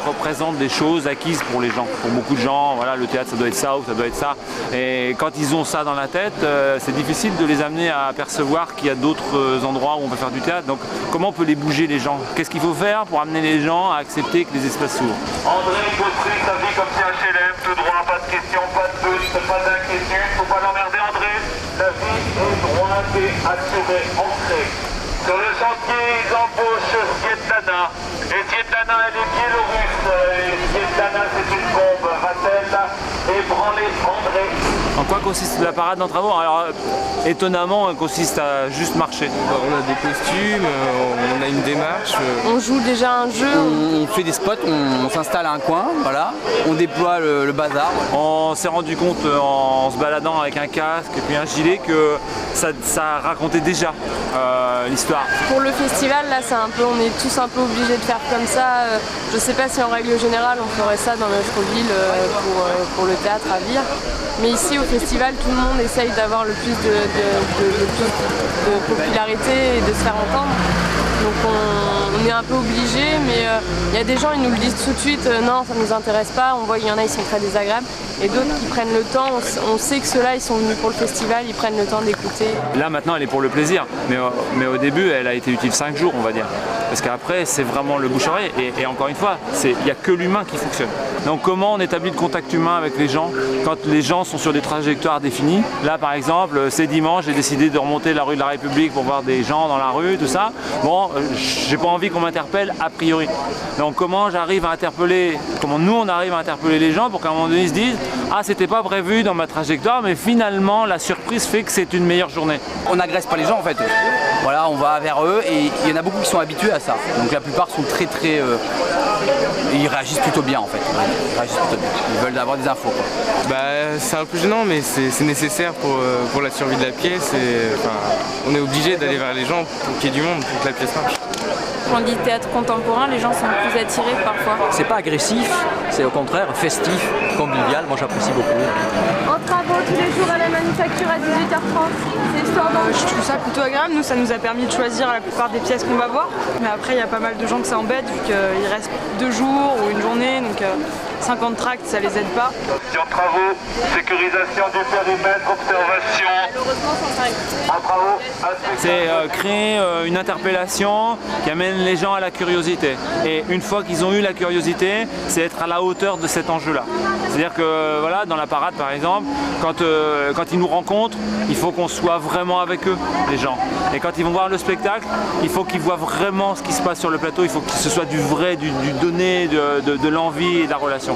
représente des choses acquises pour les gens. Pour beaucoup de gens, voilà, le théâtre ça doit être ça ou ça doit être ça. Et quand ils ont ça dans la tête, c'est difficile de les amener à apercevoir qu'il y a d'autres endroits où on peut faire du théâtre. Donc comment on peut les bouger les gens? Qu'est-ce qu'il faut faire pour amener les gens à accepter que les espaces s'ouvrent? André construit sa vie comme si HLM, tout droit, pas de questions, pas de doute, pas d'inquiétude, faut pas l'emmerder André. La vie est droite et assurée, ancrée. Sur le chantier, ils embauchent Svetlana. Et Svetlana, elle est biélorusse. Et Svetlana, c'est une bombe. Va-t-elle ébranler André? En quoi consiste la parade dans Travaux? Alors, étonnamment, elle consiste à juste marcher. On a des costumes, on a une démarche. On joue déjà un jeu. On fait des spots, on s'installe à un coin, voilà. On déploie le bazar. On s'est rendu compte en se baladant avec un casque et puis un gilet que ça racontait déjà l'histoire. Pour le festival, là, on est tous un peu obligés de faire comme ça. Je sais pas si en règle générale on ferait ça dans notre ville pour le théâtre à Vire. Mais ici au festival, tout le monde essaye d'avoir le plus de popularité et de se faire entendre. Donc on est un peu obligé, mais il y a des gens, ils nous le disent tout de suite, non, ça ne nous intéresse pas. On voit qu'il y en a, ils sont très désagréables. Et d'autres qui prennent le temps, on sait que ceux-là, ils sont venus pour le festival, ils prennent le temps d'écouter. Là maintenant, elle est pour le plaisir, mais au début, elle a été utile 5 jours, on va dire. Parce qu'après, c'est vraiment le bouche-oreille. Et encore une fois, il n'y a que l'humain qui fonctionne. Donc comment on établit le contact humain avec les gens quand les gens sont sur des trajectoires définies? Là, par exemple, c'est dimanche, j'ai décidé de remonter la rue de la République pour voir des gens dans la rue, tout ça. Bon, j'ai pas envie qu'on m'interpelle a priori. Donc comment j'arrive à interpeller, comment nous on arrive à interpeller les gens pour qu'à un moment donné ils se disent ah, c'était pas prévu dans ma trajectoire, mais finalement la surprise fait que c'est une meilleure journée. On n'agresse pas les gens en fait. Voilà, on va vers eux et il y en a beaucoup qui sont habitués à ça. Donc la plupart sont très ils réagissent plutôt bien en fait. Ils réagissent plutôt bien. Ils veulent avoir des infos, quoi. Bah, c'est un peu gênant, mais c'est nécessaire pour la survie de la pièce. On est obligé d'aller vers les gens pour qu'il y ait du monde, pour que la pièce marche. Quand on dit théâtre contemporain, les gens sont plus attirés parfois. C'est pas agressif, c'est au contraire festif, convivial, moi j'apprécie beaucoup. En travaux tous les jours à la manufacture à 18h30, c'est histoire d'en... Je trouve ça plutôt agréable, nous ça nous a permis de choisir la plupart des pièces qu'on va voir. Mais après il y a pas mal de gens que ça embête vu qu'il reste 2 jours ou une journée, donc 50 tracts ça les aide pas. Sur travaux, sécurisation du périmètre, observation. En travaux, C'est créer une interpellation qui amène les gens à la curiosité. Et une fois qu'ils ont eu la curiosité, c'est être à la hauteur de cet enjeu-là. C'est-à-dire que voilà, dans la parade par exemple, quand ils nous rencontrent, il faut qu'on soit vraiment avec eux, les gens. Et quand ils vont voir le spectacle, il faut qu'ils voient vraiment ce qui se passe sur le plateau, il faut que ce soit du vrai, du donné, de l'envie et de la relation.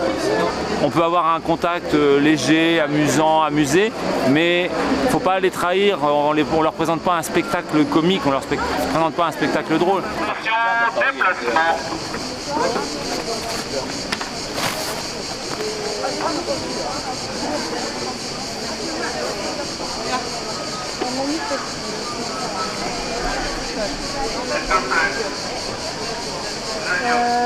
On peut avoir un contact léger, amusant, amusé, mais il ne faut pas les trahir, on ne leur présente pas un spectacle comique, on ne leur présente pas un spectacle drôle. déplacement. Euh,